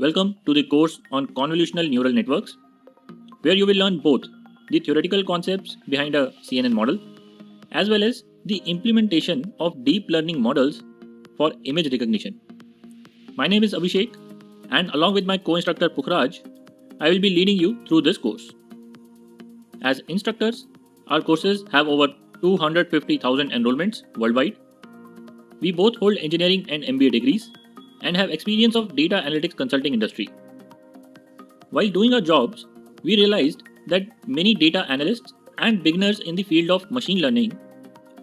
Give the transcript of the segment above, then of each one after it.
Welcome to the course on convolutional neural networks, where you will learn both the theoretical concepts behind a CNN model as well as the implementation of deep learning models for image recognition. My name is Abhishek, and along with my co-instructor Pukhraj, I will be leading you through this course. As instructors, our courses have over 250,000 enrollments worldwide. We both hold engineering and MBA degrees and have experience of data analytics consulting industry. While doing our jobs, we realized that many data analysts and beginners in the field of machine learning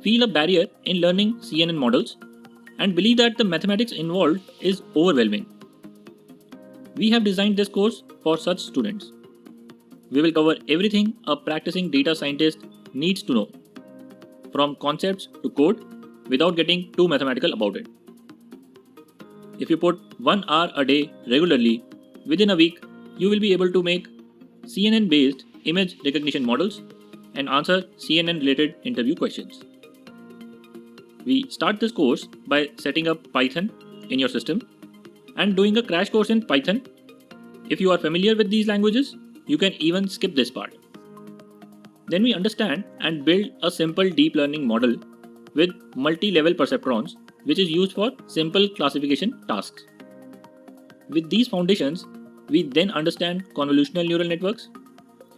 feel a barrier in learning CNN models and believe that the mathematics involved is overwhelming. We have designed this course for such students. We will cover everything a practicing data scientist needs to know, from concepts to code, without getting too mathematical about it. If you put 1 hour a day regularly, within a week, you will be able to make CNN-based image recognition models and answer CNN-related interview questions. We start this course by setting up Python in your system and doing a crash course in Python. If you are familiar with these languages, you can even skip this part. Then we understand and build a simple deep learning model with multi-level perceptrons, which is used for simple classification tasks. With these foundations, we then understand convolutional neural networks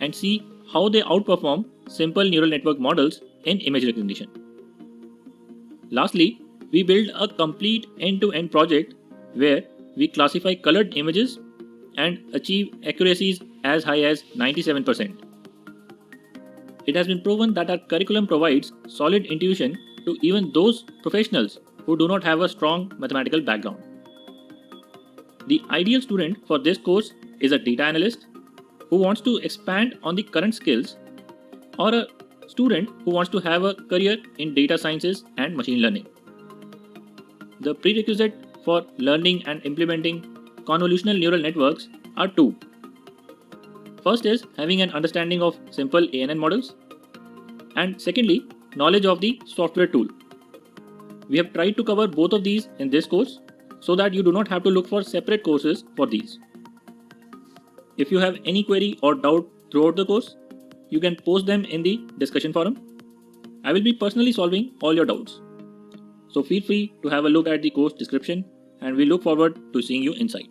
and see how they outperform simple neural network models in image recognition. Lastly, we build a complete end-to-end project where we classify colored images and achieve accuracies as high as 97%. It has been proven that our curriculum provides solid intuition to even those professionals who do not have a strong mathematical background. The ideal student for this course is a data analyst who wants to expand on the current skills, or a student who wants to have a career in data sciences and machine learning. The prerequisite for learning and implementing convolutional neural networks are two. First is having an understanding of simple ANN models, and secondly, knowledge of the software tool. We have tried to cover both of these in this course so that you do not have to look for separate courses for these. If you have any query or doubt throughout the course, you can post them in the discussion forum. I will be personally solving all your doubts. So feel free to have a look at the course description, and we look forward to seeing you inside.